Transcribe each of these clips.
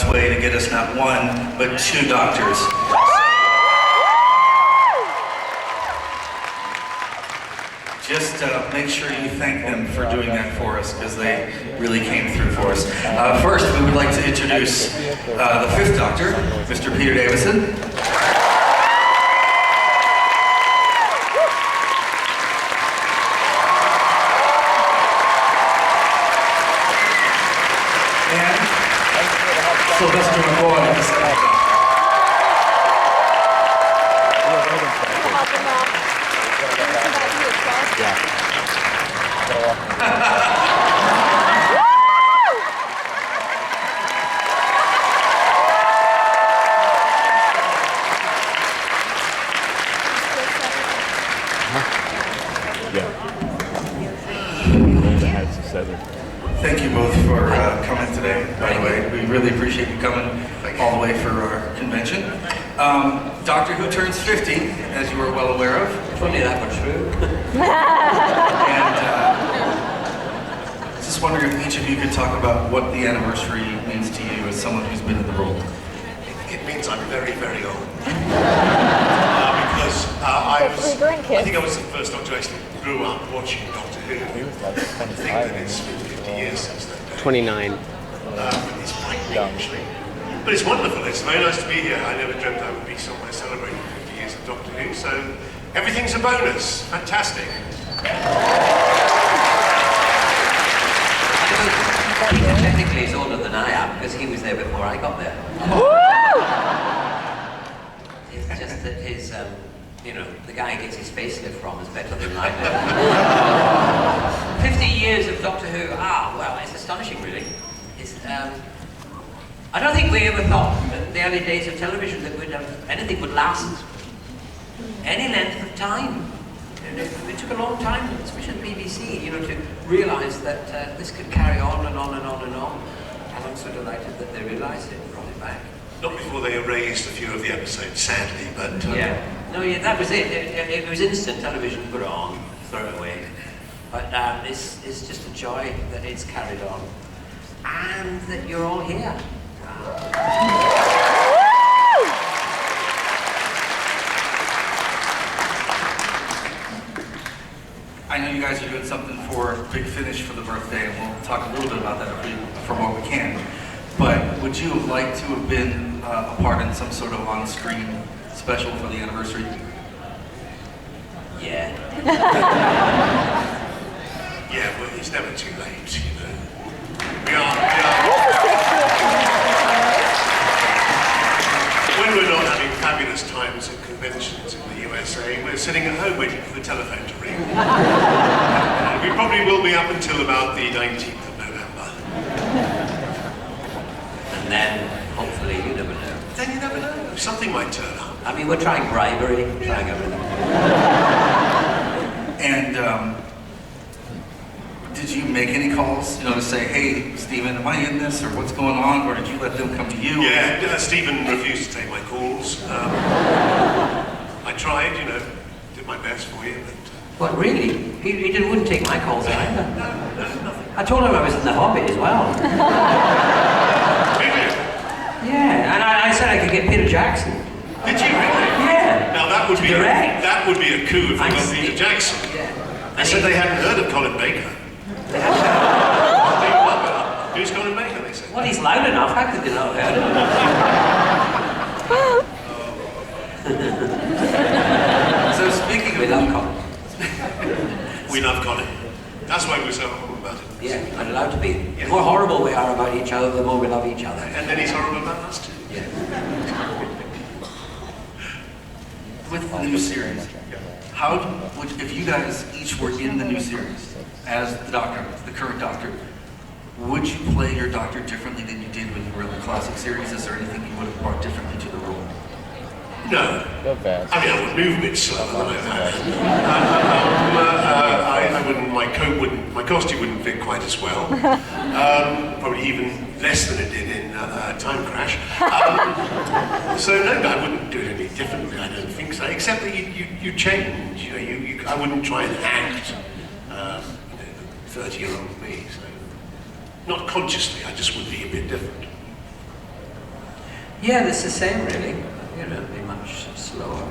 its way to get us not one, but 2 doctors. Just make sure you thank them for doing that for us, because they really came through for us. First, we would like to introduce the 5th Doctor, Mr. Peter Davison. And Sylvester McCoy, the 2nd Doctor. Thank you both for coming today, by the way. We really appreciate you coming all the way for our convention. Doctor Who turns 50, as you are well aware of. Funny that were true. And just wondering if each of you could talk about what the anniversary means to you as someone who's been in the role. It means I'm very, very old. Because I think I was the first Doctor who actually grew up watching Doctor Who. I think that it's been 50 years since that day. 29. It's frightening, actually. But it's wonderful. It's very nice to be here. I never dreamt I would be somewhere celebrating 50 years of Doctor Who, so everything's a bonus. Fantastic. Peter technically is older than I am, because he was there before I got there. It's just that his, the guy he gets his facelift from is better than I do. 50 years of Doctor Who, well, it's astonishing, really. It's, I don't think we ever thought in the early days of television that anything would last any length of time. It took a long time, especially the BBC, to realise that this could carry on and on and on and on. And I'm so delighted that they realised it and brought it back. Not before they erased a few of the episodes, sadly, but... that was it. It was instant television, put it on, throw it away. But it's just a joy that it's carried on. And that you're all here. I know you guys are doing something for Big Finish for the birthday, and we'll talk a little bit about that from what we can. But would you have liked to have been a part in some sort of on-screen special for the anniversary? Yeah. Yeah, but it's never too late, When we're not having fabulous times at conventions in the USA, we're sitting at home waiting for the telephone to ring. We probably will be up until about the 19th of November. And then, hopefully, you never know. Then you never know. Something might turn up. I mean, we're trying bribery, trying everything. And did you make any calls, to say, hey, Stephen, am I in this, or what's going on, or did you let them come to you? Yeah, Stephen refused to take my calls. I tried, did my best for you, but... What, really? He wouldn't take my calls either. No, nothing. I told him I was in The Hobbit as well. Really? Yeah, and I said I could get Peter Jackson. Did you really? Yeah. Now that would be direct. That would be a coup if we got Peter Jackson. Yeah. They said they hadn't heard of Colin Baker. Who's Colin Baker, they said? Well, he's loud enough. How could they not heard him? So speaking We of... love Colin. We love Colin. That's why we're so horrible about it. Yeah, I'm allowed to be. The more horrible we are about each other, the more we love each other. And then he's horrible about us too. Yeah. With the new series, if you guys each were in the new series as the Doctor, the current Doctor, would you play your Doctor differently than you did when you were in the classic series? Is there anything you would have brought differently to the role? No. I would move a bit slower than I wouldn't, my costume wouldn't fit quite as well. Probably even less than it did in Time Crash. So no, I wouldn't do it any differently, I don't think so, except that you change, I wouldn't try and act 30-year-old me, so. Not consciously, I just would be a bit different. Yeah, it's the same really. You know, be much slower.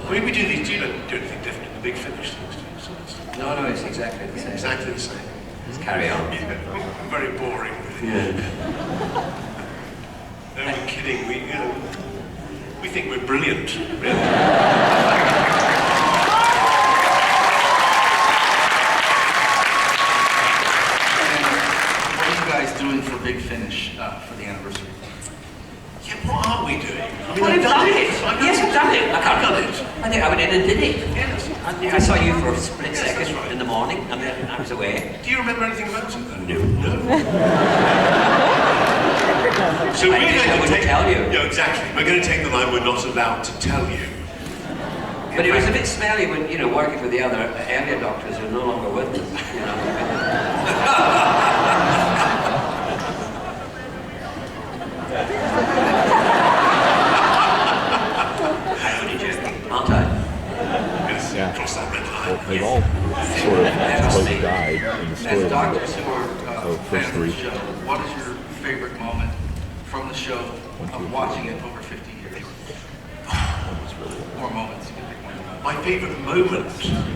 I mean, we do these, you don't do anything different in the big finish things, do you? So No, it's exactly the same. exactly the same. Let's carry on. Yeah, very boring, really. Yeah. No, we're kidding. We think we're brilliant, really. What are you guys doing for Big Finish for the anniversary? Yeah, what are we doing? I mean, Well, I've you've done it. I've Yes, you've done it. I can't done do it. it. I think I went in and did it. Yes. I saw you for a split Yes, second that's right. in the morning, and then I was away. Do you remember anything about it? Then? No. No. So I we're wish I going to wouldn't take. tell you. Yeah, exactly. We're going to take the line. We're not allowed to tell you. But it was a bit smelly when, you know, working with the other earlier doctors who are no longer with us, you know. I'm only joking, aren't I? Yes. Yeah. Cross that red Well, line. they've all sort of both died in the As story. doctors who are first fans of the three. show, what is your favorite moment from the show of watching it over 50 years? Or moments, you can pick one. My favourite moment.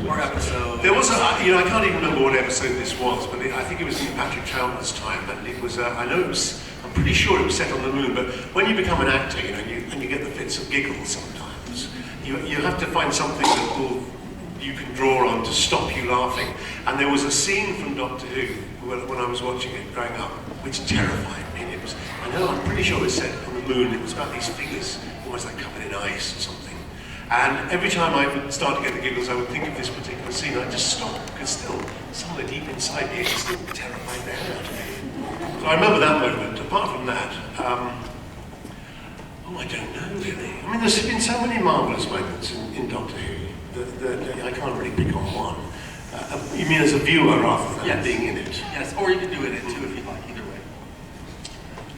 Or episode. There was I can't even remember what episode this was, but I think it was in Patrick Troughton's time, and it was, I know it was, I'm pretty sure it was set on the moon, but when you become an actor, you know, and you get the fits of giggles sometimes, you have to find something that you can draw on to stop you laughing. And there was a scene from Doctor Who, when I was watching it growing up, which terrified me. It was, I'm pretty sure it was set on the moon, it was about these figures, almost like covered in ice or something. And every time I would start to get the giggles, I would think of this particular scene. I'd just stop, because still, somewhere deep inside me, it still terrified the hell out of me. So I remember that moment. Apart from that, I don't know really. I mean, there's been so many marvellous moments in Doctor Who that I can't really pick on one. You mean as a viewer rather than Yes. being in it? Yes, or you can do it in it too if you like, either way.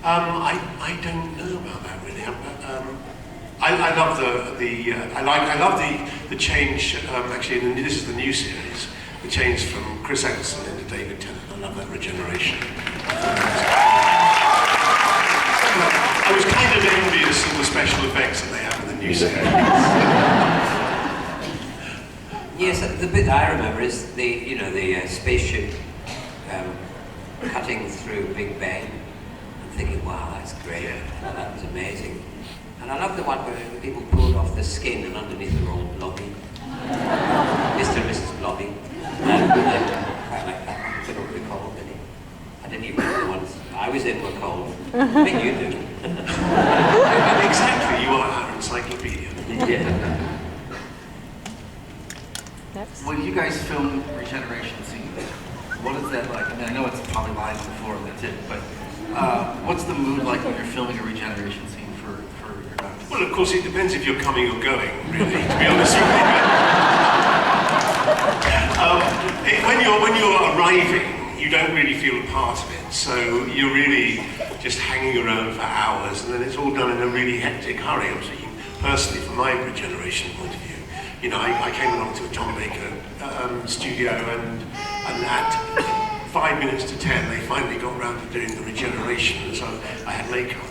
I don't know about that really. I love I love the change. Actually, this is the new series. The change from Chris Eccleston into David Tennant. I love that regeneration. I was kind of envious of the special effects that they have in the new series. Yes, the bit I remember is the spaceship cutting through Big Ben. I'm thinking, wow, that's great. That was amazing. And I love the one where people pulled off the skin and underneath they're all blobby. Mr. and Mrs. Blobby. I quite like that one. I don't recall any. I didn't even know the ones I was in were called. I think you do. Exactly, you are our encyclopedia. Yeah. When you guys film regeneration scenes, what is that like? I mean, I know it's probably live on the floor and that's it, but what's the mood like when you're filming a regeneration scene for your doctors? Well, of course, it depends if you're coming or going, really, to be honest with you. When you're arriving, you don't really feel a part of it, so you're really just hanging around for hours, and then it's all done in a really hectic hurry. I'm speaking personally from my regeneration point of view. You know, I came along to a Tom Baker studio, and at 5 minutes to 10, they finally got around to doing the regeneration, and so I had makeup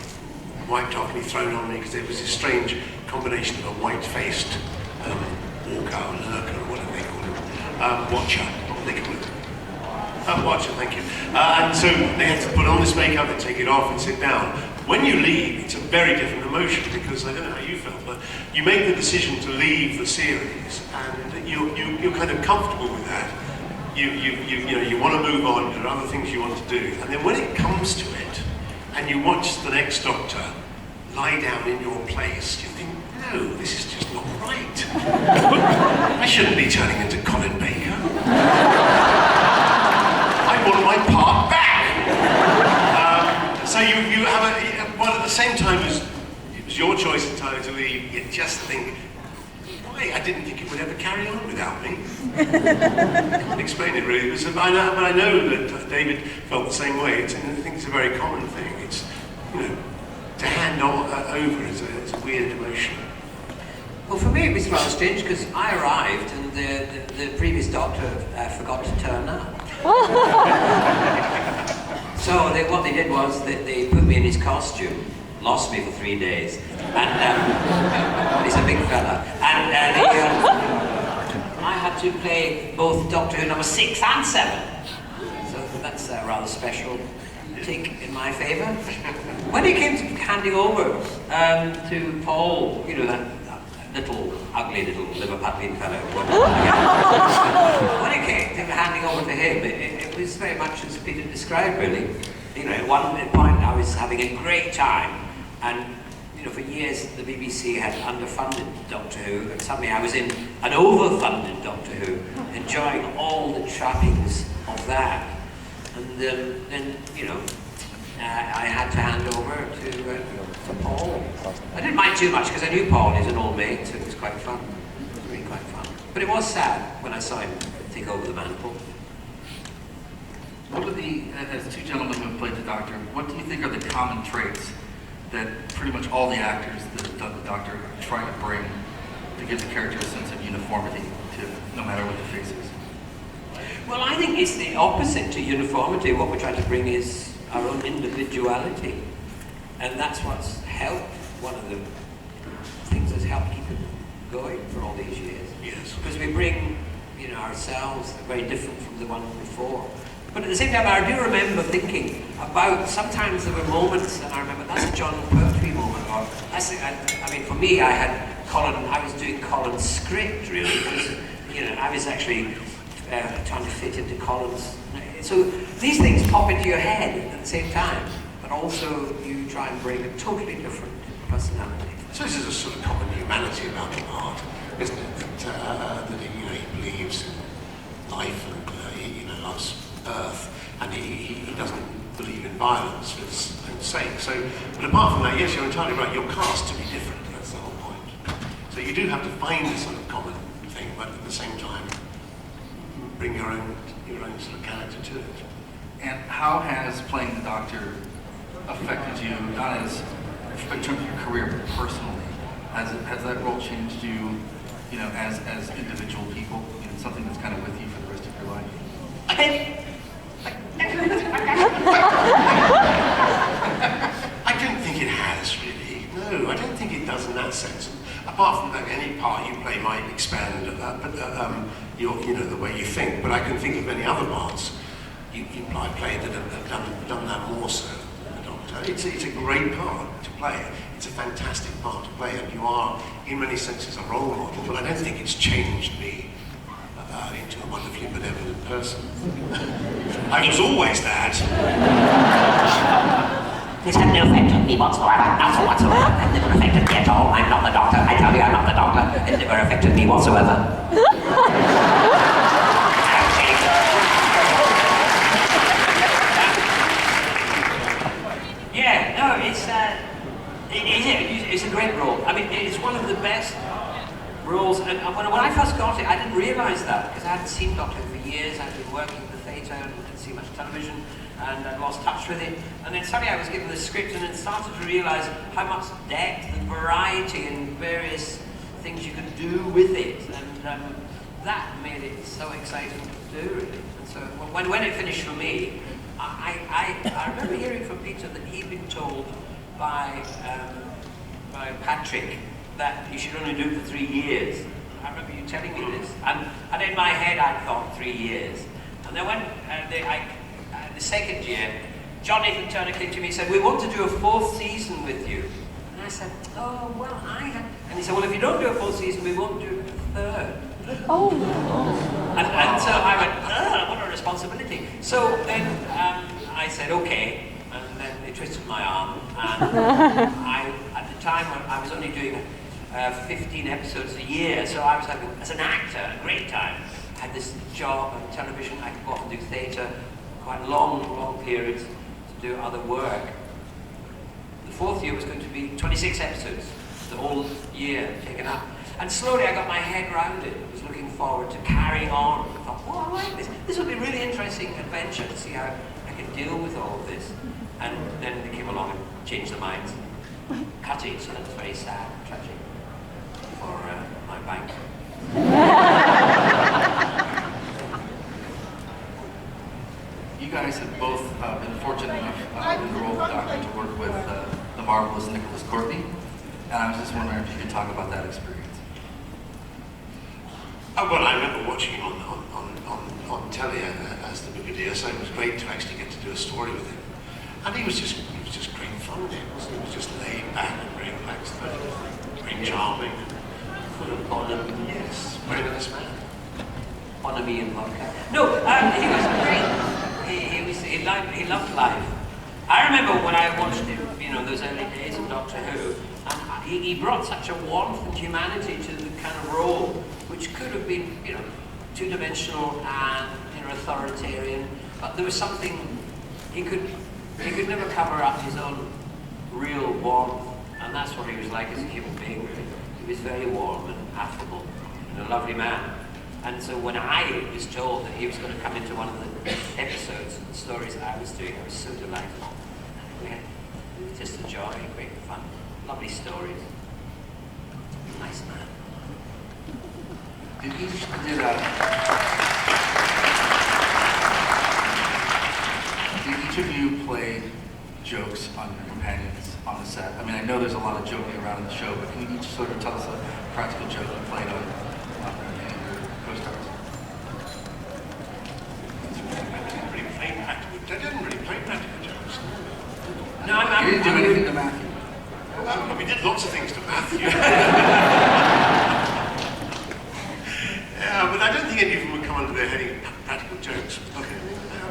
wiped off and thrown on me because there was this strange combination of a white-faced walker or lurker or whatever they call it, watcher, what do they call it? Watcher, thank you. And so they had to put on this makeup and take it off and sit down. When you leave, it's a very different emotion because I don't know how you felt, but you make the decision to leave the series and you're kind of comfortable with that. You want to move on, there are other things you want to do. And then when it comes to it, and you watch the next Doctor lie down in your place, you think, no, this is just not right. I shouldn't be turning into Colin Baker. I want my part back. So you have well, at the same time as it was your choice entirely to leave, you just think, why? I didn't think it would ever carry on without me. I can't explain it really, but I know that David felt the same way. I think it's a very common thing. It's, to hand over is a weird emotion. Well, for me it was rather strange because I arrived and the previous doctor forgot to turn up. So what they did was they put me in his costume, lost me for 3 days. And he's a big fella. And I had to play both Doctor Who number 6 and 7. So that's rather special tick in my favour. When it came to handing over to Paul, you know, that little, ugly little liver-paddling fellow, when it came to handing over to him, it was very much as Peter described, really. You know, at one point I was having a great time, and you know, for years the BBC had underfunded Doctor Who, and suddenly I was in an overfunded Doctor Who, enjoying all the trappings of that. And then, you know, I had to hand over to Paul. I didn't mind too much because I knew Paul, he's an old mate, so it was quite fun. It was really quite fun. But it was sad when I saw him take over the mantle. What are the, as two gentlemen who have played the Doctor, what do you think are the common traits that pretty much all the actors that have done the Doctor are trying to bring to give the character a sense of uniformity, to no matter what the face is? Well, I think it's the opposite to uniformity. What we're trying to bring is our own individuality. And that's what's helped, one of the things that's helped keep it going for all these years. Yes. Because we bring, you know, ourselves very different from the one before. But at the same time, I do remember thinking about, sometimes there were moments, and I remember that's a John Pertwee moment, or I mean, for me, I was doing Colin's script, really, because, you know, I was actually trying to fit into Colin's. So these things pop into your head at the same time, but also you try and bring a totally different personality. So this is a sort of common humanity about the part, isn't it? That you know, he believes in life and he loves Earth, and he doesn't believe in violence for its own sake. So, but apart from that, yes, you're entirely right. You're cast to be different. That's the whole point. So you do have to find a sort of common thing, but at the same time, bring your own sort of character to it. And how has playing the Doctor affected you, not as in terms of your career, but personally? Has that role changed you, you know, as individual people? You know, something that's kind of with you for the rest of your life? I don't think it has really. No, I don't think it does in that sense. Apart from that, any part you play might expand the way you think. But I can think of many other parts you played that have done that more so than the Doctor. It's a great part to play. It's a fantastic part to play, and you are, in many senses, a role model. But I don't think it's changed me into a wonderfully benevolent person. I was always that. This had no effect on me whatsoever, not whatsoever. It never affected me at all. I'm not the Doctor. I tell you, I'm not the Doctor. It never affected me whatsoever. Yeah, no, it's a great role. I mean, it's one of the best roles. And when I first got it, I didn't realise that because I hadn't seen Doctor Who for years. I'd been working in the theatre and didn't see much television, and I'd lost touch with it. And then suddenly I was given the script and then started to realise how much depth and variety and various things you could do with it. And that made it so exciting to do, really. And so when it finished for me, I remember hearing from Peter that he'd been told by Patrick that you should only do it for 3 years. I remember you telling me this. And in my head I thought 3 years. And then when the second year, John Nathan Turner came to me and said, we want to do a 4th season with you. And I said, oh, well, And he said, well, if you don't do a 4th season, we won't do a 3rd. Oh. And so I went, what a responsibility. So then I said, okay. And then they twisted my arm. And at the time, I was only doing 15 episodes a year, so I was having, as an actor, a great time. I had this job on television. I could go off and do theatre, quite long periods to do other work. The 4th year was going to be 26 episodes, the whole year taken up. And slowly I got my head around it. I was looking forward to carrying on. I thought, oh, I like this. This would be a really interesting adventure to see how I can deal with all of this. And then they came along and changed their minds. Cut it, so that was very sad and tragic for my bank. You guys have both been fortunate enough in the role of the Doctor to work with the marvelous Nicholas Courtney, and I was just wondering if you could talk about that experience. Well, I remember watching him on telly as the Brigadier, so it was great to actually get to do a story with him. And he was just great fun with him, wasn't he? He was just laid back and very relaxed, very charming, full of bonhomie. Yes, very nice man. Bonhomie and vodka. No, he was great. He loved life. I remember when I watched him, those early days of Doctor Who, and he brought such a warmth and humanity to the kind of role, which could have been, two-dimensional and, authoritarian, but there was something, he could never cover up his own real warmth, and that's what he was like as a human being, really. He was very warm and affable, and a lovely man. And so when I was told that he was going to come into one of the episodes and the stories that I was doing, I was so delighted. It was just a joy, great fun, lovely stories. Nice man. Did each of you play jokes on your companions on the set? I mean, I know there's a lot of joking around in the show, but can you each sort of tell us a practical joke you played on any of your co-stars? I didn't really play practical jokes. No, You didn't do anything to Matthew. We did lots of things to Matthew. Yeah, but I don't think any of them would come under the heading of practical jokes. Okay.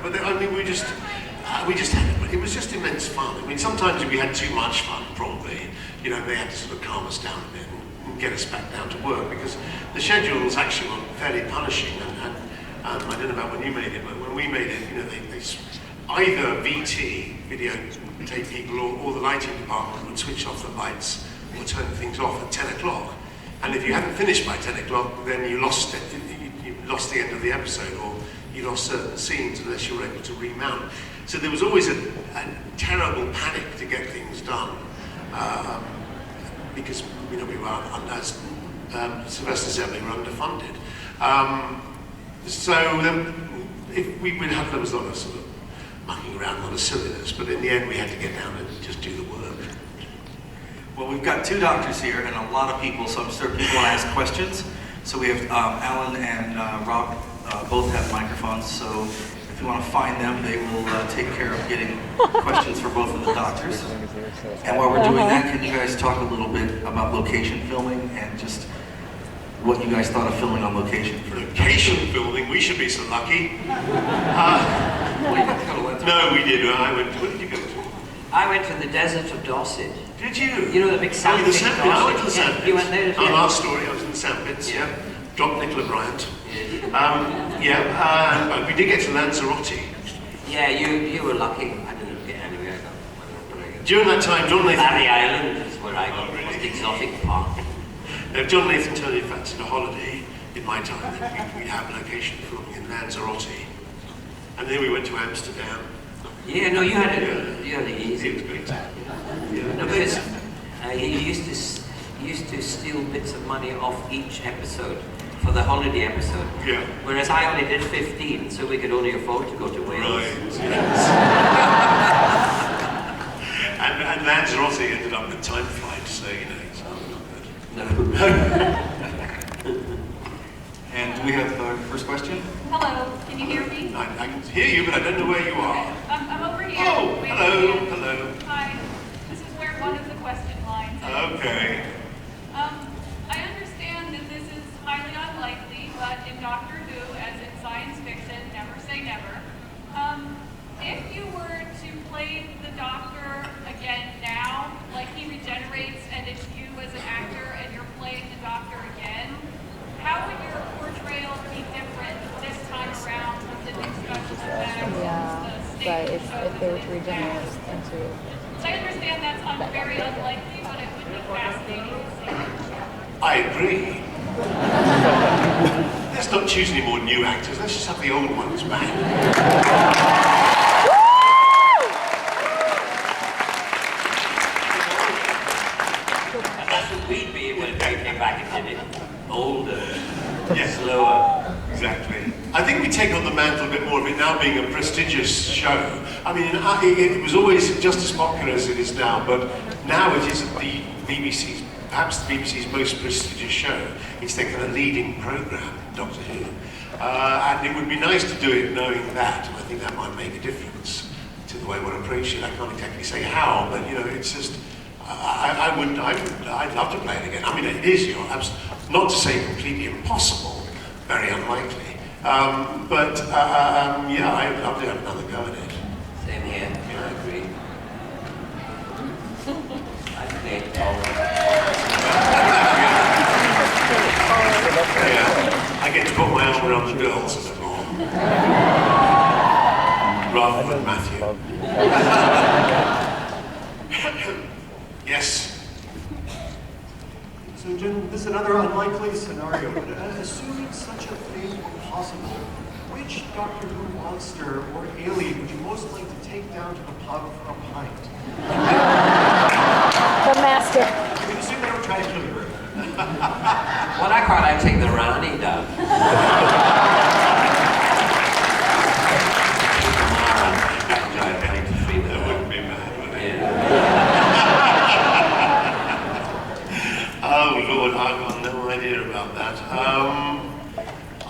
But we just had it. It was just immense fun. I mean, sometimes we had too much fun, probably. They had to sort of calm us down a bit and get us back down to work, because the schedules actually were fairly punishing. And I don't know about when you made it, but when we made it, they either VT, video tape people, or the lighting department would switch off the lights or turn things off at 10 o'clock. And if you hadn't finished by 10 o'clock, then you lost it. You lost the end of the episode, or you lost certain scenes unless you were able to remount. So there was always a terrible panic to get things done, because we were, as Sylvester said, we were underfunded. There was a lot of sort of mucking around, a lot of silliness, but in the end we had to get down and just do the work. Well, we've got two doctors here and a lot of people, so I'm certain people want to ask questions. So we have Alan and Rob both have microphones, so if you want to find them, they will take care of getting questions for both of the doctors. And while we're doing that, can you guys talk a little bit about location filming and just what you guys thought of filming on location? For location filming, we should be so lucky. Well, you got to go to Lanzarote. No, we did. Where did you go to? I went to the desert of Dorset. Did you? You know the big sand pit? I went to the sand pits. You went there? Our last story, I was in the sand pits, yeah. Dropped Nicola Bryant. But we did get to Lanzarote. Yeah, you were lucky. I didn't get anywhere. During that time, John Nathan... Barry Island is where I got the exotic park. Now, John Nathan turned in fact a holiday in my time that we'd have location filming in Lanzarote. And then we went to Amsterdam. Yeah, no, you had it easy. It was great. Yeah. No, because he used to steal bits of money off each episode for the holiday episode. Yeah. Whereas I only did 15, so we could only afford to go to Wales. Right, yes. and Lanzarote ended up with time flight, so it's not good. No. And do we have our first question? Hello, can you hear me? I can hear you, but I don't know where you are. I'm over here. Oh, Wait, hello, wait. hello. Hi, this is where one of the question lines is. Okay. I understand that this is highly unlikely, but in Doctor Who, as in science fiction, never say never. If you were to play the Doctor again now, like he regenerates, and it's you as an actor and you're playing the Doctor again, how would your portrayal be different this time around with the new special effects? But if they were to regenerate into... So I understand that's very unlikely, but it would be fascinating to see. I agree. Let's not choose any more new actors, let's just have the old ones back. And that's what we'd be when we came back and did it. Older, Yes. slower. Exactly. I think we take on the mantle a bit more of it now being a prestigious show. I mean, it was always just as popular as it is now, but now it is the BBC's, perhaps the BBC's most prestigious show. It's their kind of leading programme, Doctor Who. And it would be nice to do it knowing that, and I think that might make a difference to the way one approaches it. I can't exactly say how, but you know, it's just, I'd love to play it again. I mean, it is, you know, not to say completely impossible, very unlikely. Yeah, I'd love to have another go at it. Same here. Yeah. I agree. I played all Yeah, I get to put my arm around the girls a bit more. Rather than Matthew. Yes. So, gentlemen, this is another unlikely scenario, but assuming such a thing were possible, which Doctor Who monster or alien would you most like to take down to the pub for a pint? The master. I mean, assume they don't try to kill you. Well, I quite like to take the Rani down. That wouldn't be bad, would it? Oh Lord, I've got no idea about that.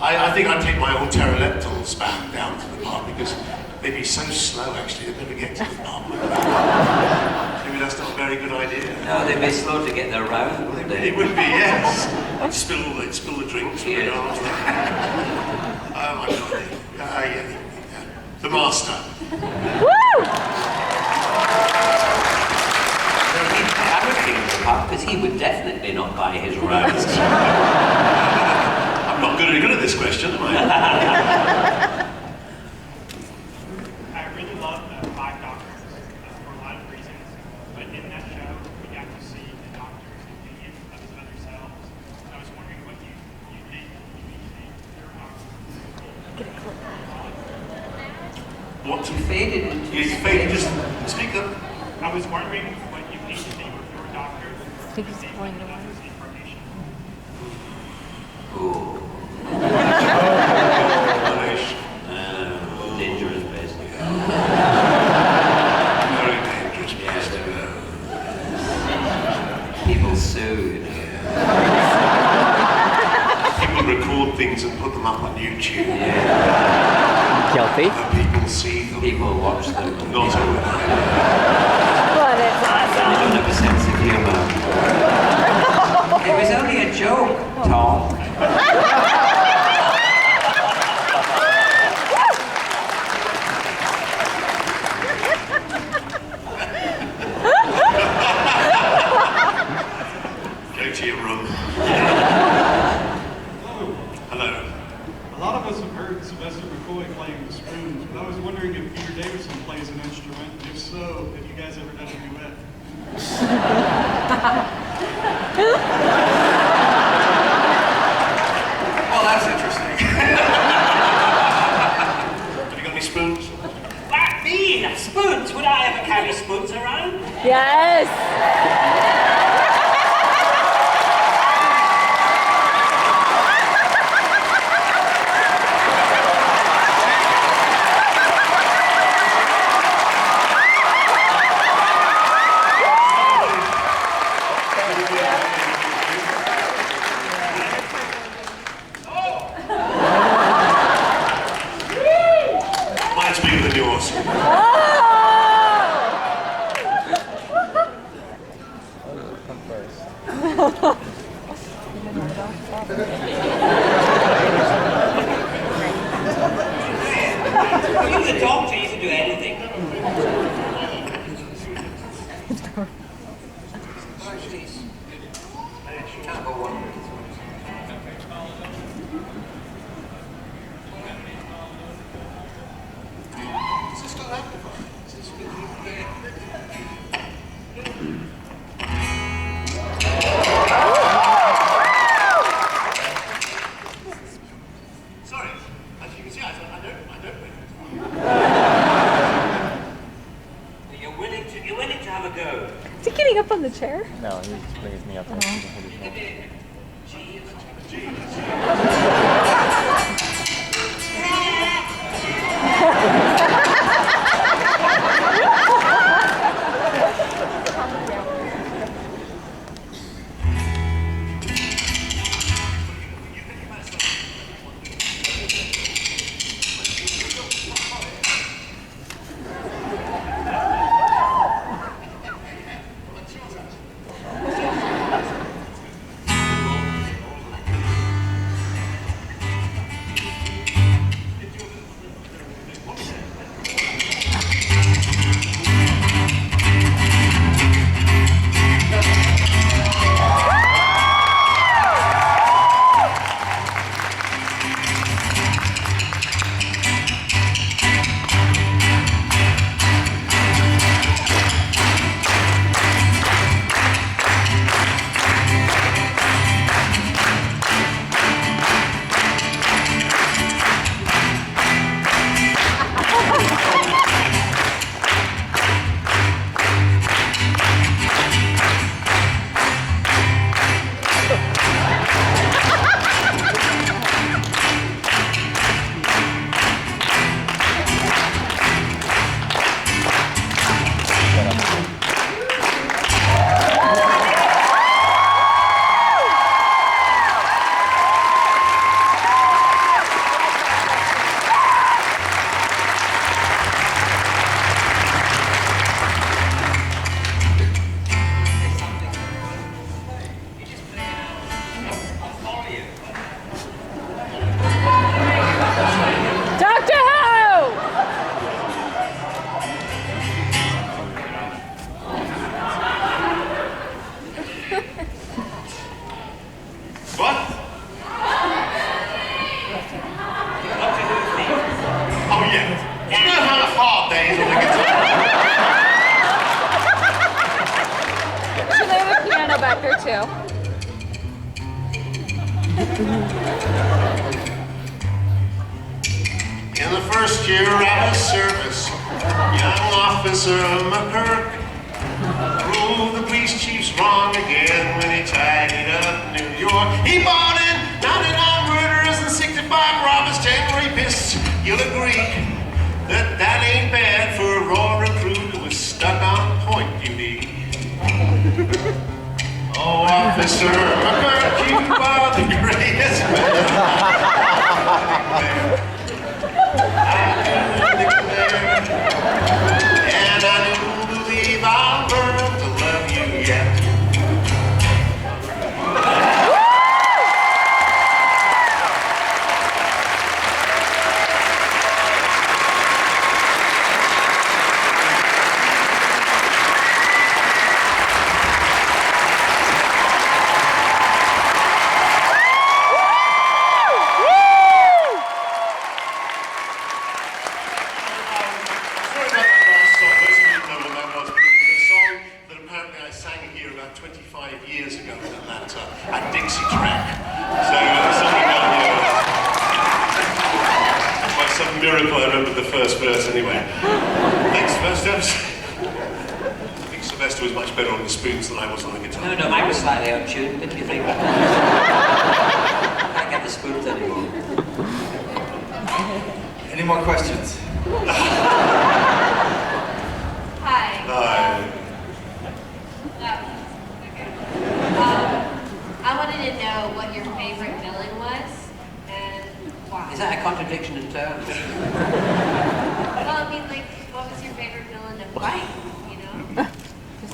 I think I'd take my old pteroleptals back down to the pub because they'd be so slow actually, they'd never get to the pub. Maybe that's not a very good idea. No, they'd be slow to get their round, wouldn't they? It would be, yes. They'd spill the drinks. Yeah. I'm sorry. The master. I would think the pub, because he would definitely not buy his rounds. I'm not good at this question, am I? I really love the Five Doctors for a lot of reasons, but in that show, we got to see the Doctor's opinion of his other selves. I was wondering what you think your Doctor. What to Faded into You faded, just speak up. I was wondering what you think the name of your Doctor. I think he's going to win. Incarnation. Ooh. Dangerous place to go. Very dangerous place to go. People sue, you know. People record things and put them up on YouTube. Yeah. Guilty. And people see them. People watch them. Not a good idea. But it's They awesome. don't have a sense of humor. It was only a joke, Tom. Go to your room. Hello. A lot of us have heard Sylvester McCoy playing the spoons, but I was wondering if Peter Davison plays an instrument, and if so, have you guys ever done a duet? Well, that's interesting. Have you got any spoons? Me? Spoons? Would I ever carry spoons around? Yes. Mine's bigger than yours. You the doctor, you can do anything. Can't go one. Is this still amplified? Is this Sorry, as you can see, I don't win. You're willing to have a go. Is he getting up on the chair? No, he just brings me up there. go back there too. In the first year of his service, young officer McCoy proved the police chief's wrong again when he tidied up New York. He bought in 99 murderers and 65 robbers, 10 rapists. You'll agree that that ain't bad for a raw recruit who was stuck on point duty. Oh, Officer McCoy, you are the greatest man. And I do believe I'll learn to love you yet. Miracle, I remember the first verse anyway. Thanks, Sylvester. I think Sylvester was much better on the spoons than I was on the guitar. No, mine was slightly out-tuned, didn't you think? I can't get the spoons anymore. Any more questions? Hi. Hi. Okay. I wanted to know what your favorite villain was and why. Is that a contradiction in terms? Well, I mean, like, what was your favorite villain to fight, you know?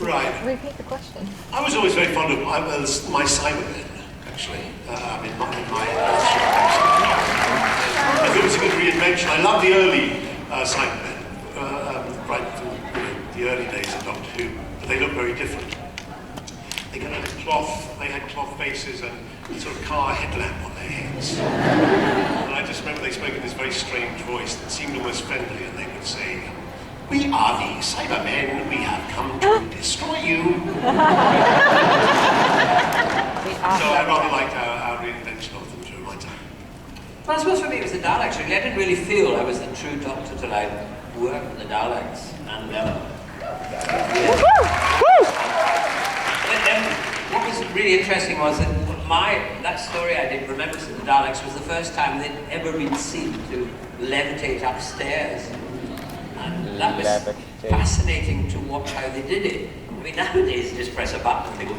Right. Repeat the question. I was always very fond of my Cybermen, actually. I thought it was a good reinvention. I love the early Cybermen, right from the early days of Doctor Who, but they look very different. They had cloth faces and sort of car headlamp on their heads. And I just remember they spoke in this very strange voice that seemed almost friendly, and they would say, "We are the Cybermen, we have come to destroy you." So I rather liked our reinvention of them during my time. Well, I suppose for me it was the Daleks, really. I didn't really feel I was the true Doctor till I worked with the Daleks. And what was really interesting was that that story I did, Remembrance of the Daleks, was the first time they'd ever been seen to levitate upstairs. And that was fascinating to watch how they did it. I mean, nowadays, just press a button and they go,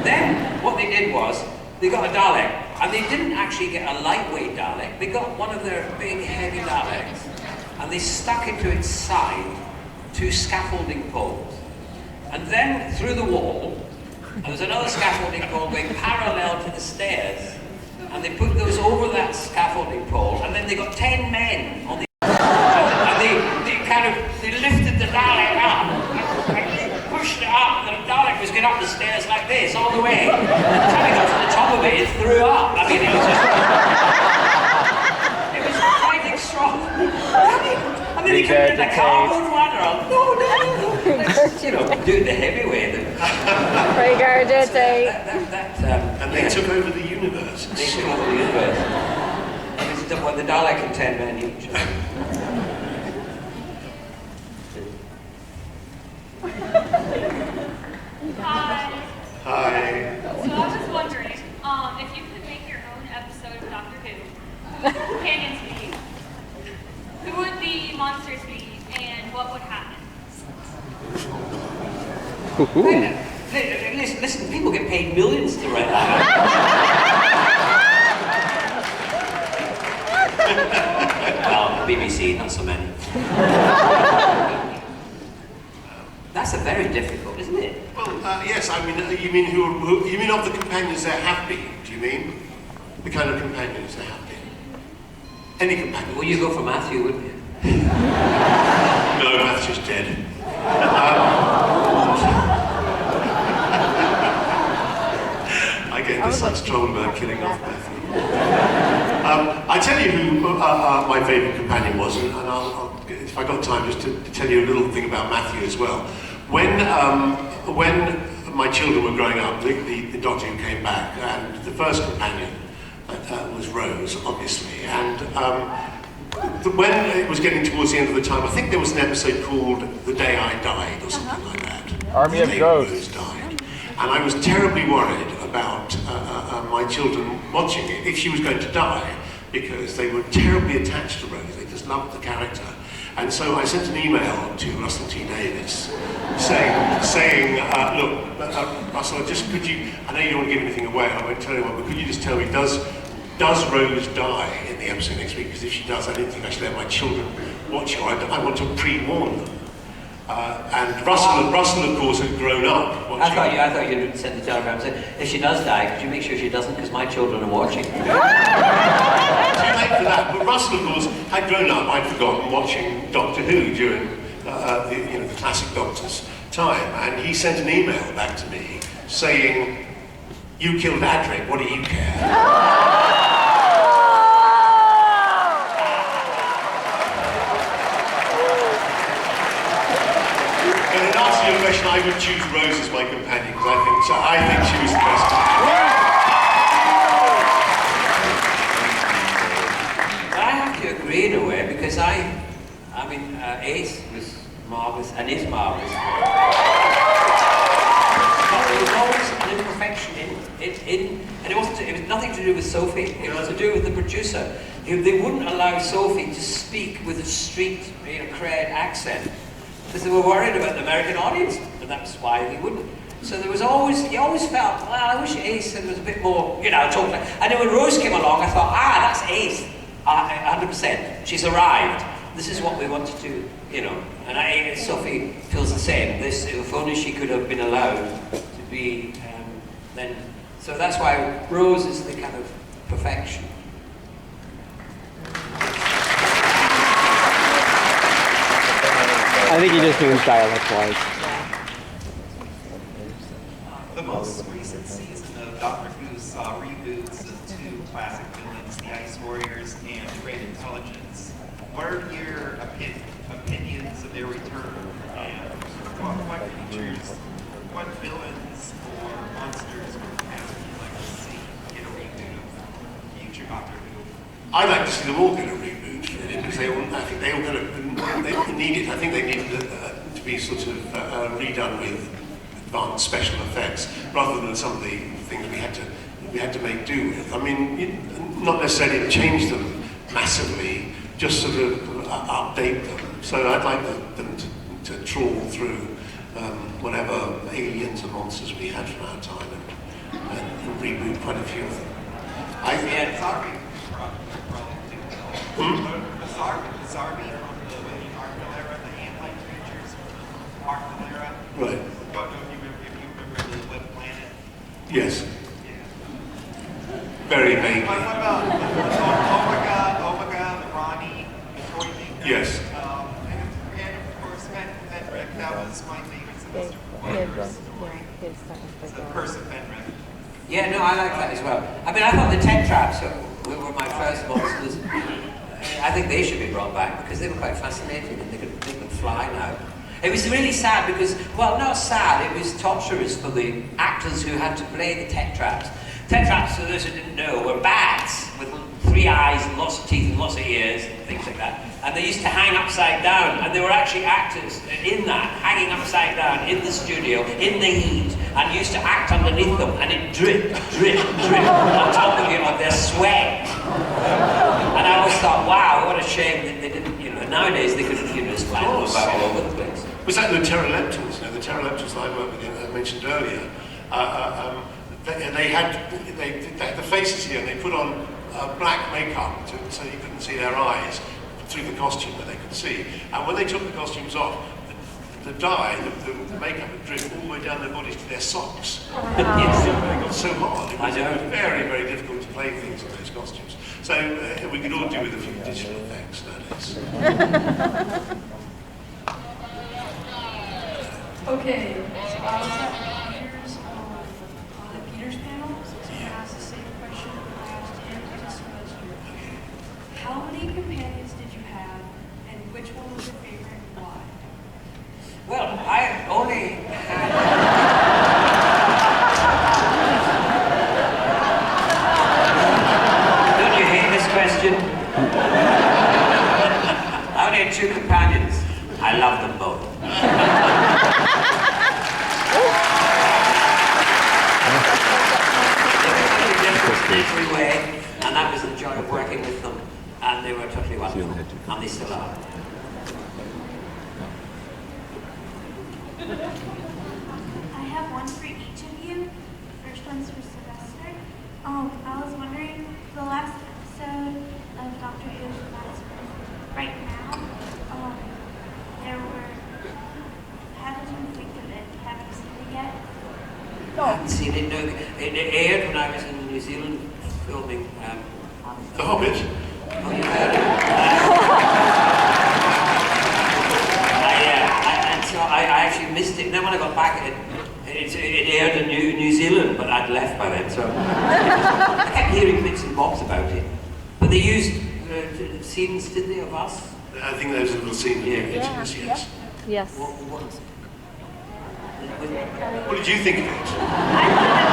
Then, what they did was, they got a Dalek, and they didn't actually get a lightweight Dalek, they got one of their big, heavy Daleks, and they stuck into its side 2 scaffolding poles. And then, through the wall, there was another scaffolding pole going parallel to the stairs, and they put those over that scaffolding pole, and then they got 10 men on the and they lifted the Dalek up, and they pushed it up, and the Dalek was going up the stairs like this, all the way. By the time he got to the top of it, it threw up. I mean, it was just... it was quite extraordinary. And then he couldn't do the cardboard one, or no. You know, do it the heavy way. Regurgitate. And they took over the universe. They took over the universe. The Dalek and 10 men each. Hi. Hi. So I was wondering, if you could make your own episode of Doctor Who, companions be, who would the monsters be, and what would happen? Listen, people get paid millions to write that. Well, BBC, not so many. That's a very difficult, isn't it? Well, yes, I mean, you mean who you mean of the companions there have been, do you mean? The kind of companions there have been? Any companions? Well, you go for Matthew, wouldn't you? No, Matthew's dead. I get into such trouble about killing off Matthew. I tell you who my favourite companion was, and I'll, if I got time, just to tell you a little thing about Matthew as well. When my children were growing up, the doctor who came back, and the first companion was Rose, obviously. And when it was getting towards the end of the time, I think there was an episode called The Day I Died, or something like that. Army of The Day Ghosts. Rose died. And I was terribly worried about my children watching it, if she was going to die, because they were terribly attached to Rose. They just loved the character. And so I sent an email to Russell T. Davies saying, look, Russell, just could you, I know you don't want to give anything away, I won't tell anyone, but could you just tell me, does Rose die in the episode next week? Because if she does, I don't think I should let my children watch her. I want to pre-warn them. And Russell, of course, had grown up watching. I thought you'd send the telegram and say, if she does die, could you make sure she doesn't, because my children are watching. Too late for that. But Russell, of course, had grown up. I'd forgotten watching Doctor Who during the classic Doctor's time, and he sent an email back to me saying, "You killed Adric. What do you care?" And in answer to your question, I would choose Rose as my companion because I think she was the best. I have to agree in a way, because Ace was marvellous and is marvellous. But there was always an imperfection and it was nothing to do with Sophie, it was to do with the producer. They wouldn't allow Sophie to speak with a street, cred accent, because they were worried about the American audience, and that's why they wouldn't. So you always felt, well, I wish Ace was a bit more, talking like. And then when Rose came along, I thought, that's Ace, 100%. She's arrived. This is what we want to do, And Sophie feels the same. If only she could have been allowed to be, then. So that's why Rose is the kind of perfection. I think he just means dialect-wise. The most recent season of Doctor Who saw reboots of two classic villains, the Ice Warriors and Great Intelligence. What are your opinions of their return? And what features, what villains or monsters would you like to see get a reboot of future Doctor Who? I'd like to see them all get a reboot, because I think they all needed. I think they needed to be sort of redone with advanced special effects, rather than some of the things we had to make do with. I mean, not necessarily to change them massively, just sort of update them. So I'd like them to trawl through whatever aliens and monsters we had from our time and reboot quite a few of them. The Zarbi from the Arkham era, the ant-like creatures from Arkham era. Right. I don't know if you remember the Web Planet. Yes. Yeah. Very vaguely. What about Omega, the Ronnie, the Courtney? Yes. And of course, Fenric, that was my favorite Sylvester McCoy. It's the Curse of Fenric. Yeah, no, I like that as well. I mean, I thought the Tet Traps were my first monsters. I think they should be brought back because they were quite fascinating and they could fly now. It was really sad because, well, not sad, it was torturous for the actors who had to play the Tet Traps. Tet Traps, for those who didn't know, were bats with 3 eyes and lots of teeth and lots of ears and things like that. And they used to hang upside down, and there were actually actors in that, hanging upside down in the studio, in the heat, and used to act underneath them, and it drip, drip, drip on top of their sweat. And I always thought, wow, what a shame that they didn't, nowadays they could, just fly them about all over the place. Was that the pteroleptals? The pteroleptals I worked with, I mentioned earlier. They had the faces here, and they put on black makeup so you couldn't see their eyes through the costume that they could see. And when they took the costumes off, the dye, the makeup would drip all the way down their bodies to their socks. Yes, they got so hard. It was very, very difficult to play things in those costumes. So we could all do with a few digital effects nowadays. Okay, so I was at Peter's, on the Peter's panel, so I asked the same question I asked him to Sylvester. How many companions did you have, and which one was your favorite and why? Well, I only had... they still are. I have one for each of you. The first one's for Sylvester. I was wondering, the last episode of Doctor Who's right now, there were, how did you think of it? Have you seen it yet? I haven't seen it, no. It aired when I was in New Zealand filming. The Hobbit? Oh, you heard it? And so I actually missed it. And then when I got back, it aired in New Zealand, but I'd left by then, so I kept hearing bits and bobs about it. But they used scenes, did they, of us? I think those little scenes in Yeah. yes. Yes. What did you think of it? I thought it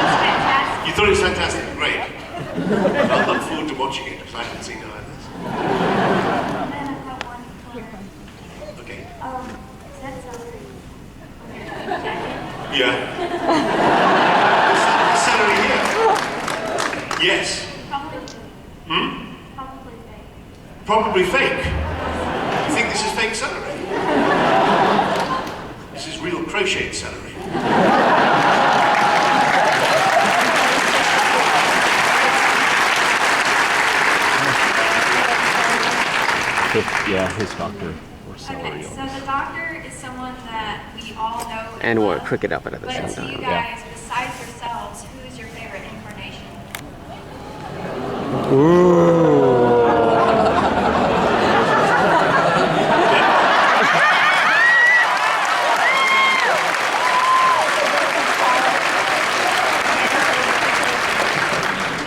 was fantastic. You thought it was fantastic? Great. I look forward to watching it, because I haven't seen it either. And then I've got one for, Okay. is that celery? On your jacket? Yeah. Is celery here? Yes. Probably fake. Hmm? Probably fake. Probably fake. You think this is fake celery? This is real crocheted celery. Yeah, his doctor or celery. Okay, so the doctor is someone that we all know And love. we'll cook it up at the But same to you time. guys, besides yourselves, who is your favorite incarnation?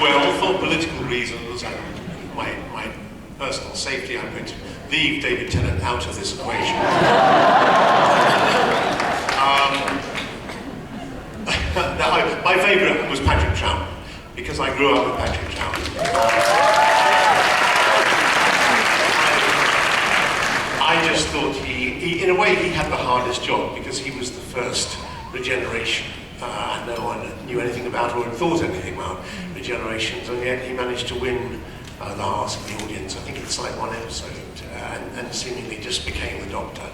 Well, for political reasons and my personal safety, I'm going to leave David Tennant out of this equation. My favourite was Patrick Troughton, because I grew up with Patrick Troughton. I just thought he, in a way, he had the hardest job, because he was the first regeneration. And no one knew anything about or had thought anything about regenerations, and yet he managed to win the hearts of the audience. I think it's like one episode, and seemingly just became the Doctor.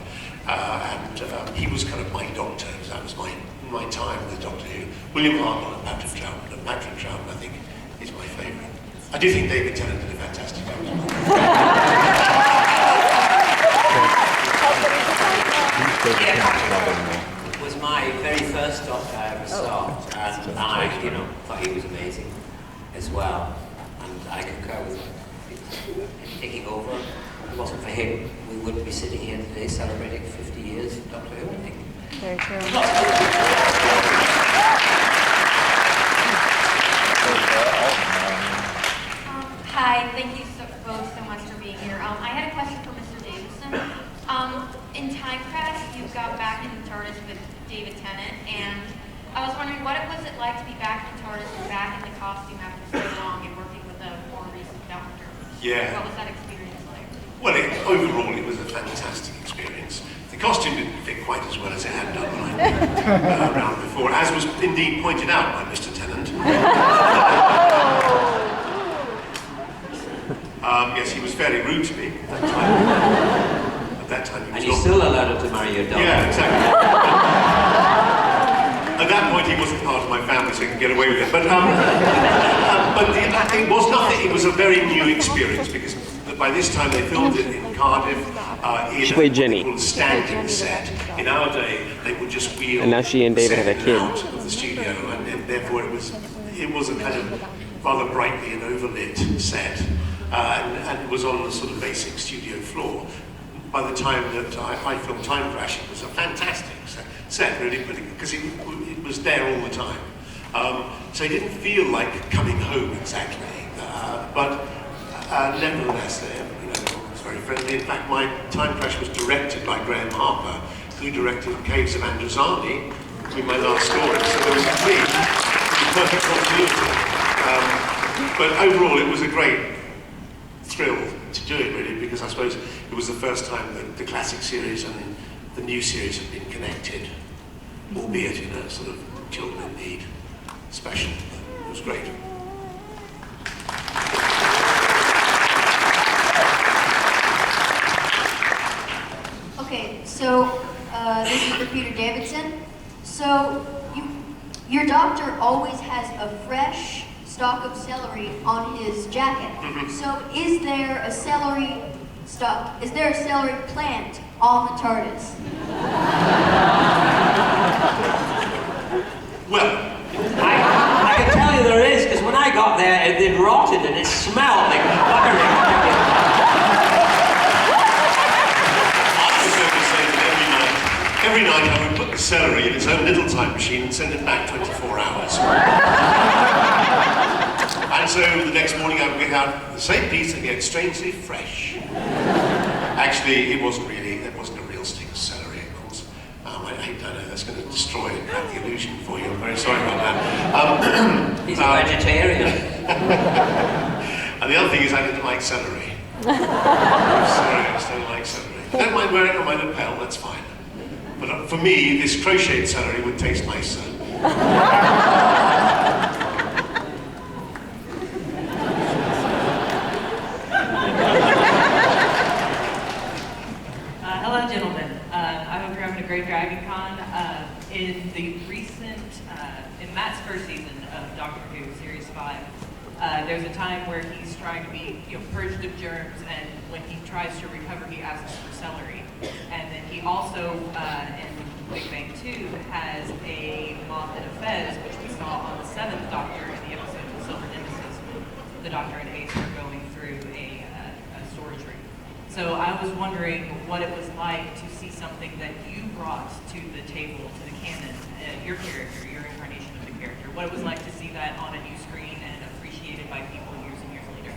He was kind of my Doctor. That was my time with Doctor Who. William Hartnell and Patrick Troughton. And Patrick Troughton, I think, is my favourite. I do think David Tennant did a fantastic job as well. Yeah, was my very first Doctor I ever saw, and I, thought he was amazing as well. And I concur with him taking over. If it wasn't for him, we wouldn't be sitting here today celebrating 50 years of Doctor Who, I think. Very true. Hi, thank you both so much for being here. I had a question for Mr. Davison. In Time Crash, you got back in the TARDIS with David Tennant, and I was wondering what it was like to be back in the TARDIS and back in the costume after so long and working with a more recent Doctor. Yeah. What was that experience like? Well, overall, it was a fantastic experience. The costume didn't fit quite as well as it had done when I'd been around before, as was indeed pointed out by Mr. Tennant. Yes, he was fairly rude to me at that time. At that time, he was And you still allowed him to marry your daughter. Yeah, exactly. At that point, he wasn't part of my family, so he could get away with it. But it was nothing. It was a very new experience, because by this time they filmed it in Cardiff. She played Jenny. A standing set. In our day, they would just wheel. And now she and David the have a set kid. out of the studio, and therefore it was a kind of rather brightly and overlit set, and it was on the sort of basic studio floor. By the time that I filmed Time Crash, it was a fantastic set, really, because it was there all the time. So it didn't feel like coming home exactly, but nevertheless, it was very friendly. In fact, my Time Crash was directed by Graham Harper, who directed Caves of Androzani, in my last story. So there was perfect continuity. But overall, it was a great thrill to do it, really, because I suppose it was the first time that the classic series and the new series had been connected, albeit in a sort of children in need special. It was great. Peter Davison. So, your doctor always has a fresh stalk of celery on his jacket. So, is there a celery plant on the TARDIS? Well, I can tell you there is, because when I got there, it had rotted and it smelled like buttering. Every night I would put the celery in its own little time machine and send it back 24 hours. And so the next morning I would get out the same piece and get strangely fresh. Actually, that wasn't a real stick of celery, of course. I don't know, that's going to destroy the illusion for you. I'm very sorry about that. He's a vegetarian. And the other thing is I didn't like celery. I just don't like celery. I don't mind wearing it on my lapel, that's fine. But for me, this crocheted celery would taste nicer. Hello, gentlemen. I hope you're having a great DragonCon. In the recent, in Matt's first season of Doctor Who, Series 5, there's a time where he's trying to be, purged of germs, and when he tries to recover, he asks for celery. And then he also, in Big Bang 2, has a moth and a fez, which we saw on the 7th Doctor in the episode of Silver Nemesis, when the Doctor and Ace are going through a storage room. So I was wondering what it was like to see something that you brought to the table, to the canon, your character, your incarnation of the character, what it was like to see that on a new screen and appreciated by people years and years later.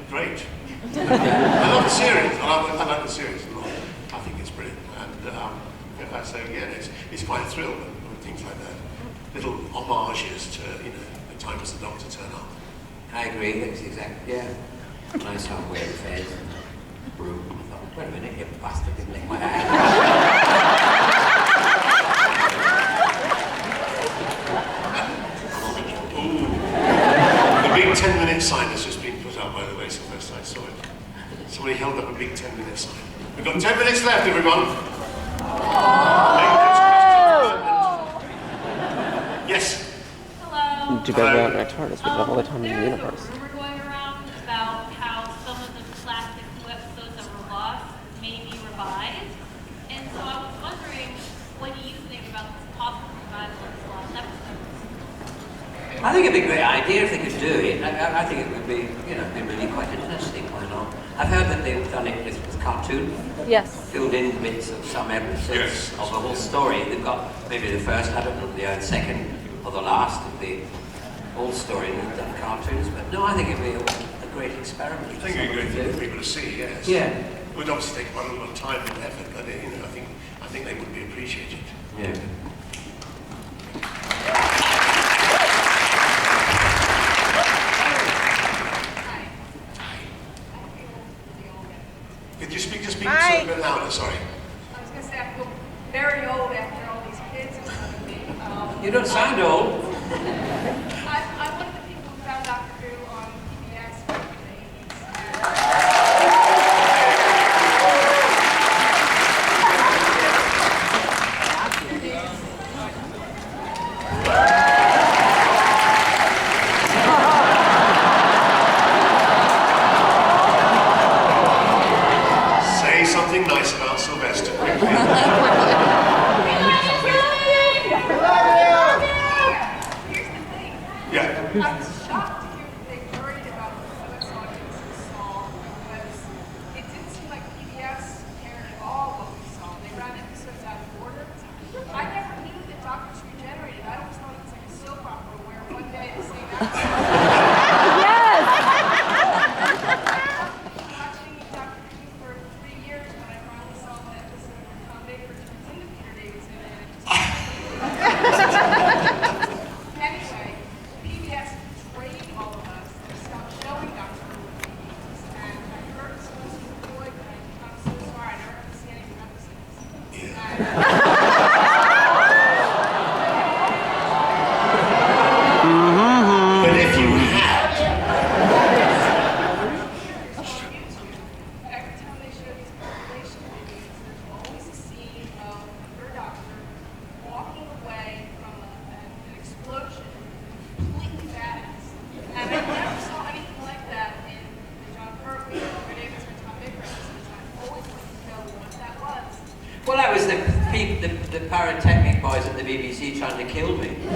Great. I love the series. I like the series a lot. I think it's brilliant. And so again, it's quite a thrill when things like that. Little homages to, the time as the Doctor turned up. I agree, it's exactly, yeah. When I saw him wearing fez and broom, I thought, wait a minute, you bastard didn't lick my hand. The big 10-minute sign has just been put up, by the way, Sylvester, I saw it. Somebody held up a big 10-minute sign. We've got 10 minutes left, everyone. Yes? Hello. Do better out in our TARDIS. We have all the time in the universe. There's a rumor going around about how some of the classic Who episodes that were lost may be revived. And so I was wondering, what do you think about this possible revival of this lost episode? I think it'd be a great idea if they could do it. I think it would be, be really quite interesting. Why not? I've heard that they've done it with cartoon. Yes. Filled in bits of some episodes of the whole story. They've got maybe the first, I don't know, the second or the last of the whole story. They've done cartoons, but no, I think it'd be a great experiment. I think it'd be great for people to see. Yes. Yeah. It would obviously take quite a lot of time and effort, but I think they would be appreciated. Yeah. Could you speak just a bit louder? Sorry. I was going to say I feel very old after all these kids in front of me. You don't sound old. I'm one of the people who found Doctor Who on PBS back in the 80s. Say something nice about Sylvester quickly. Yeah. I was shocked to hear that they worried about the US audience's song because it didn't seem like PBS cared at all what we saw. They ran episodes out of order. I never knew that Doctors regenerated. I always thought it was like a soap opera where one day the same episode. Yes! Watching Doctor Who for 3 years when I finally saw the episode where Tom Baker turns into Peter Davison and it just anyway, PBS betrayed all of us and stopped showing Doctor Who in the 80s. And I heard Sylvester McCoy, but I'm so sorry, I never got to see any of the episodes. But if you BBC trying to kill me. I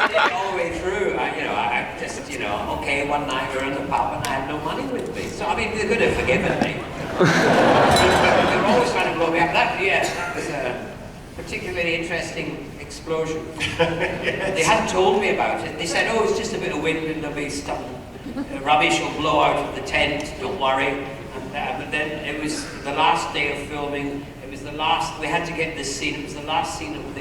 did it all the way through. I just, okay, one night we were in the pub and I had no money with me. So, I mean, they could have forgiven me. They were always trying to blow me up. That was a particularly interesting explosion. Yes. They hadn't told me about it. They said, oh, it's just a bit of wind and there'll be some rubbish will blow out of the tent, don't worry. But then it was the last day of filming. It was the last. We had to get this scene. It was the last scene of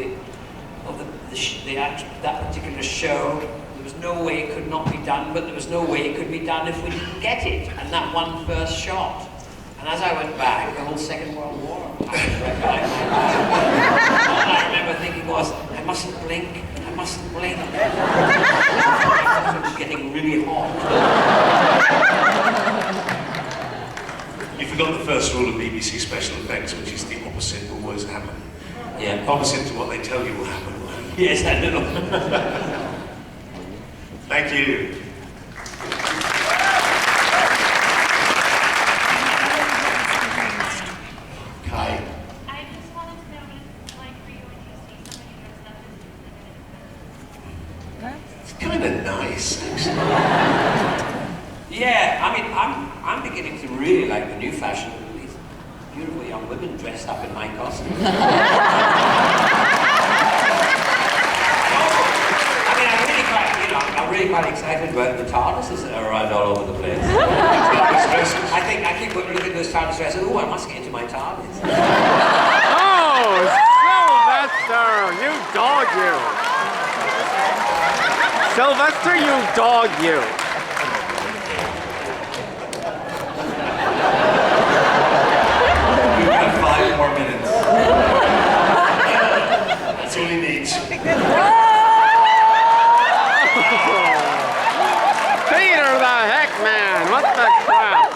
that particular show. There was no way it could not be done, but there was no way it could be done if we didn't get it. And that one first shot. And as I went back, the whole Second World War happened right behind my back. All I remember thinking was, I mustn't blink. I mustn't blink. It was getting really hot. You forgot the first rule of BBC special effects, which is the opposite always happen. Yeah. Opposite to what they tell you will happen. Yes, I know. Thank you. Kai. I just wanted to know what it's like for you when you see somebody dressed up as It's kind of nice, actually. Yeah, I mean, I'm beginning to really like the new fashion. These beautiful young women dressed up in my costume. I'm really quite excited about the TARDISes that are around all over the place. I keep looking at those TARDIS dresses. Oh, I must get into my TARDIS. Oh, Sylvester, you dog you. Sylvester, you dog you. You have 5 more minutes. That's all he needs. Peter the heck, man, what the crap?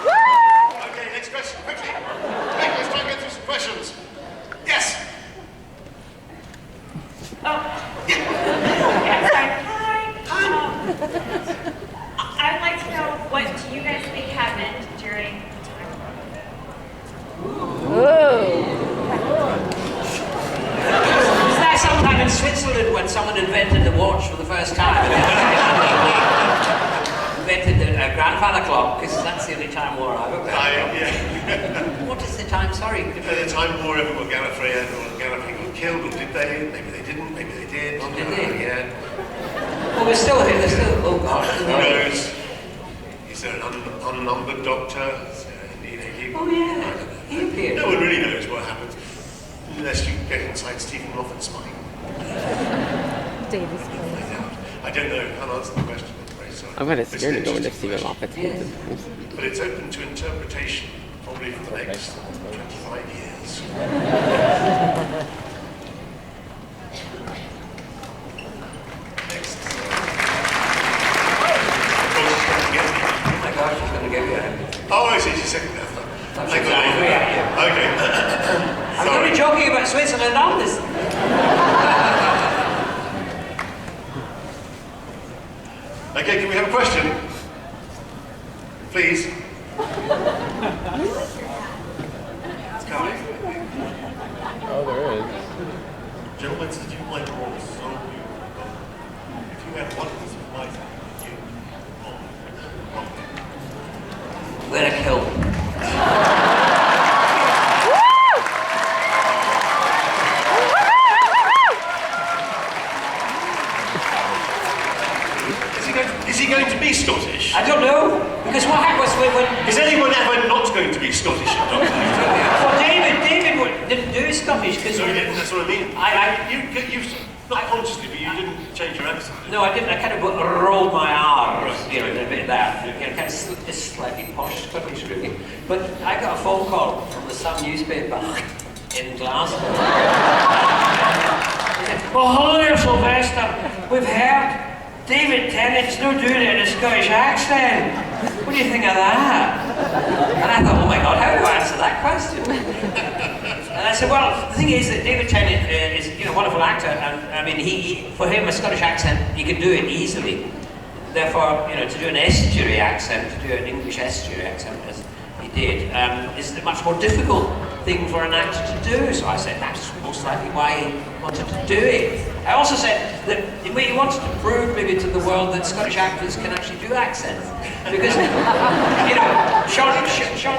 Okay, next question, quickly. Quick, let's try and get through some questions. Yes. I'd like to know, what do you guys think happened during the time Was that sometime in Switzerland when someone invented the watch for the first time? Invented the grandfather clock, because that's the only time war I've ever heard. What is the time? Sorry. The time war ever got Gallifrey got killed, or did they? Maybe they didn't, maybe they did. Oh, did they? Yeah. Well, we're still here, oh God. Who knows? Is there an unnumbered doctor? Oh yeah, he appeared. No one really knows what happened, unless you get inside Stephen Moffat's mind. Davison. I don't know, I can't answer the question, I'm very sorry. I'm kind of scared to go into It's an Stephen Moffat's interesting house. question. But it's open to interpretation, probably for the next 25 years. Oh, I see, she's second after. Okay. I'm going to be joking about Switzerland on this. Okay, can we have a question? Please. It's coming. Oh, there is. Gentlemen, since you play roles so beautiful, if you had one piece of advice, Let it kill. Is he going to be Scottish? I don't know, because what happened was when... Is anyone ever not going to be Scottish at Doctor Who? Well, David didn't do Scottish, because... No, he didn't, that's what I mean. You not consciously, but you didn't change your accent. No, I didn't. I kind of rolled my R's, you know, a bit of that. Kind of slightly posh Scottish, really. But I got a phone call from the Sun newspaper in Glasgow. Well, hello there, Sylvester. We've heard David Tennant's not doing it in a Scottish accent. What do you think of that? And I thought, oh my God, how do I answer that question? And I said, well, the thing is that David Tennant is, a wonderful actor, and I mean, for him, a Scottish accent, he can do it easily. Therefore, to do an estuary accent, to do an English estuary accent, as he did, is much more difficult thing for an actor to do. So I said that's most likely why he wanted to do it. I also said that he wanted to prove maybe to the world that Scottish actors can actually do accents. Because, you know, Sean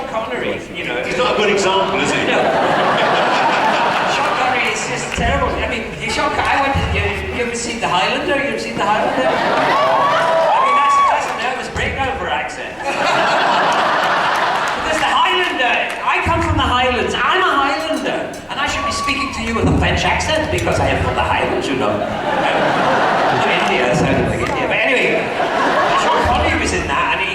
Connery, you know... He's not a good example, is he? No. Sean Connery is just terrible. I mean, you ever seen The Highlander? You ever seen The Highlander? I mean, that's a nervous breakdown for accents. Because the Highlander, I come from the Highlands. I'm a Highlander. And I should be speaking to you with a French accent because I am from the Highlands, you know. I'm India, so I like India. But anyway, Sean Connery was in that, and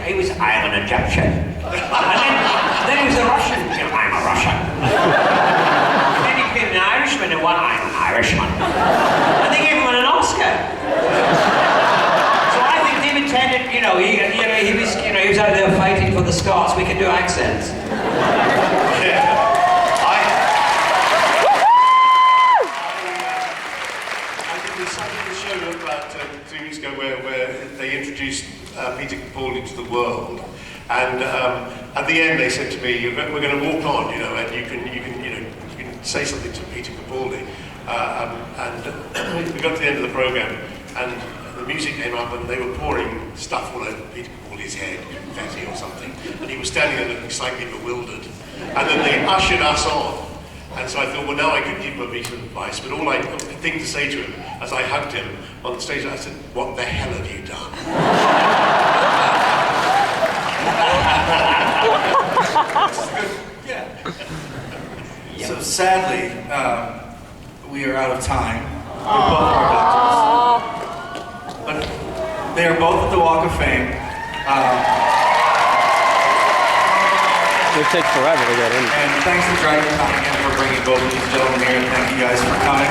he was, I am an Egyptian. And then he was a Russian. You know, I'm a Russian. And then he became an Irishman, and what? I'm an Irishman. And they gave him an Oscar. So I think David Tennant, he was out there fighting for the Scots. We can do accents. About 2 weeks ago where they introduced Peter Capaldi to the world, and at the end they said to me, "We're going to walk on, and you can say something to Peter Capaldi." And we got to the end of the program, and the music came up, and they were pouring stuff all over Peter Capaldi's head, confetti or something, and he was standing there looking slightly bewildered. And then they ushered us on. And so I thought, well, now I could give him a piece of advice, but all I the thing to say to him as I hugged him on the stage, I said, "What the hell have you done?" Yeah. So sadly, we are out of time with both our doctors. But they are both at the Walk of Fame. It takes forever to get in. And thanks to DragonCon again for bringing both of these gentlemen here, and thank you guys for coming.